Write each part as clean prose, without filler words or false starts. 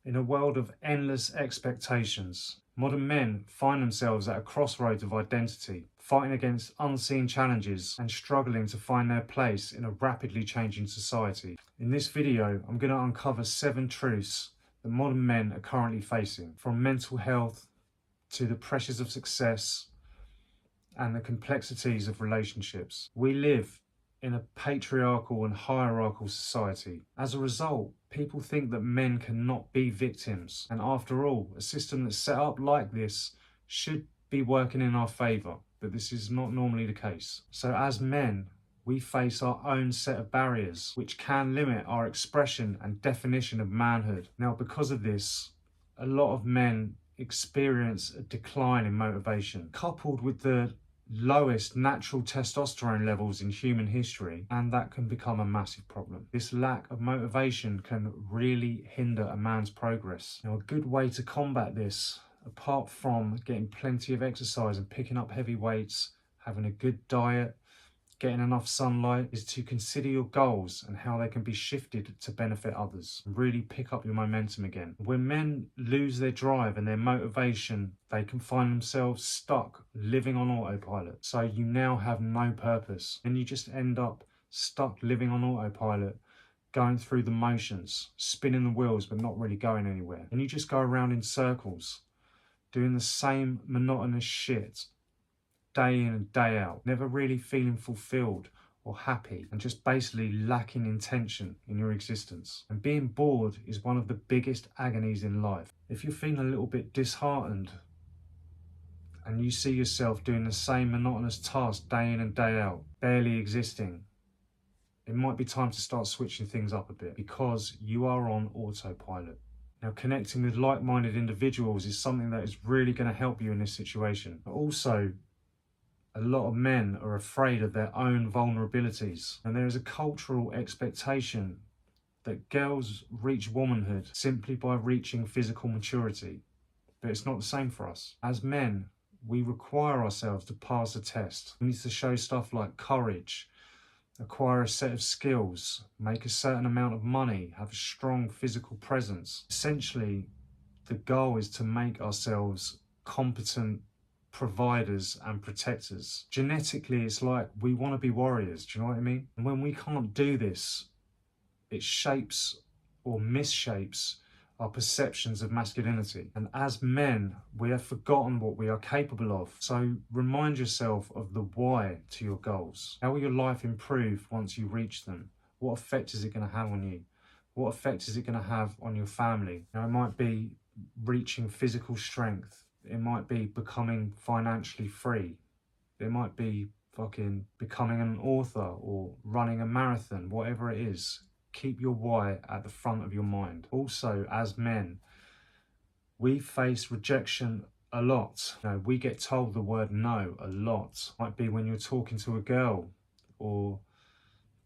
In a world of endless expectations, modern men find themselves at a crossroads of identity, fighting against unseen challenges and struggling to find their place in a rapidly changing society. In this video, I'm going to uncover 7 truths that modern men are currently facing, from mental health to the pressures of success and the complexities of relationships. We live in a patriarchal and hierarchical society. As a result, people think that men cannot be victims. And after all, a system that's set up like this should be working in our favour, but this is not normally the case. So as men, we face our own set of barriers, which can limit our expression and definition of manhood. Now, because of this, a lot of men experience a decline in motivation, coupled with the lowest natural testosterone levels in human history, and that can become a massive problem. This lack of motivation can really hinder a man's progress. Now, a good way to combat this, apart from getting plenty of exercise and picking up heavy weights, having a good diet, getting enough sunlight, is to consider your goals and how they can be shifted to benefit others. Really pick up your momentum again. When men lose their drive and their motivation, they can find themselves stuck living on autopilot. So you now have no purpose, and you just end up stuck living on autopilot, going through the motions, spinning the wheels but not really going anywhere. And you just go around in circles, doing the same monotonous shit day in and day out, never really feeling fulfilled or happy, and just basically lacking intention in your existence. And being bored is one of the biggest agonies in life. If you're feeling a little bit disheartened and you see yourself doing the same monotonous task day in and day out, barely existing, it might be time to start switching things up a bit, because you are on autopilot. Now, connecting with like-minded individuals is something that is really going to help you in this situation. But also, a lot of men are afraid of their own vulnerabilities, and there is a cultural expectation that girls reach womanhood simply by reaching physical maturity. But it's not the same for us. As men, we require ourselves to pass a test. We need to show stuff like courage, acquire a set of skills, make a certain amount of money, have a strong physical presence. Essentially, the goal is to make ourselves competent providers and protectors. Genetically, it's like we want to be warriors, do you know what I mean? And when we can't do this, it shapes or misshapes our perceptions of masculinity. And as men, we have forgotten what we are capable of. So remind yourself of the why to your goals. How will your life improve once you reach them? What effect is it going to have on you? What effect is it going to have on your family? Now, it might be reaching physical strength. It might be becoming financially free. It might be fucking becoming an author or running a marathon, whatever it is. Keep your why at the front of your mind. Also, as men, we face rejection a lot. We get told the word no a lot. Might be when you're talking to a girl, or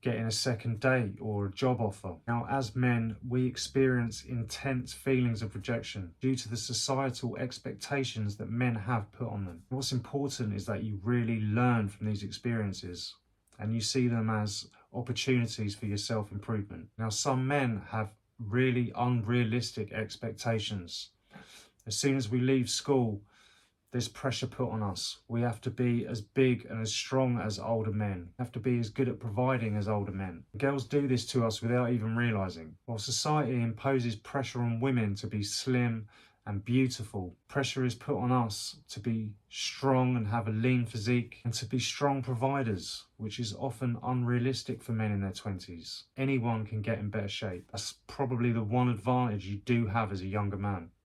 getting a second date, or a job offer. Now, as men, we experience intense feelings of rejection due to the societal expectations that men have put on them. What's important is that you really learn from these experiences and you see them as opportunities for your self-improvement. Now, some men have really unrealistic expectations. As soon as we leave school, there's pressure put on us. We have to be as big and as strong as older men. We have to be as good at providing as older men. Girls do this to us without even realising. While society imposes pressure on women to be slim and beautiful, pressure is put on us to be strong and have a lean physique, and to be strong providers, which is often unrealistic for men in their 20s. Anyone can get in better shape. That's probably the one advantage you do have as a younger man.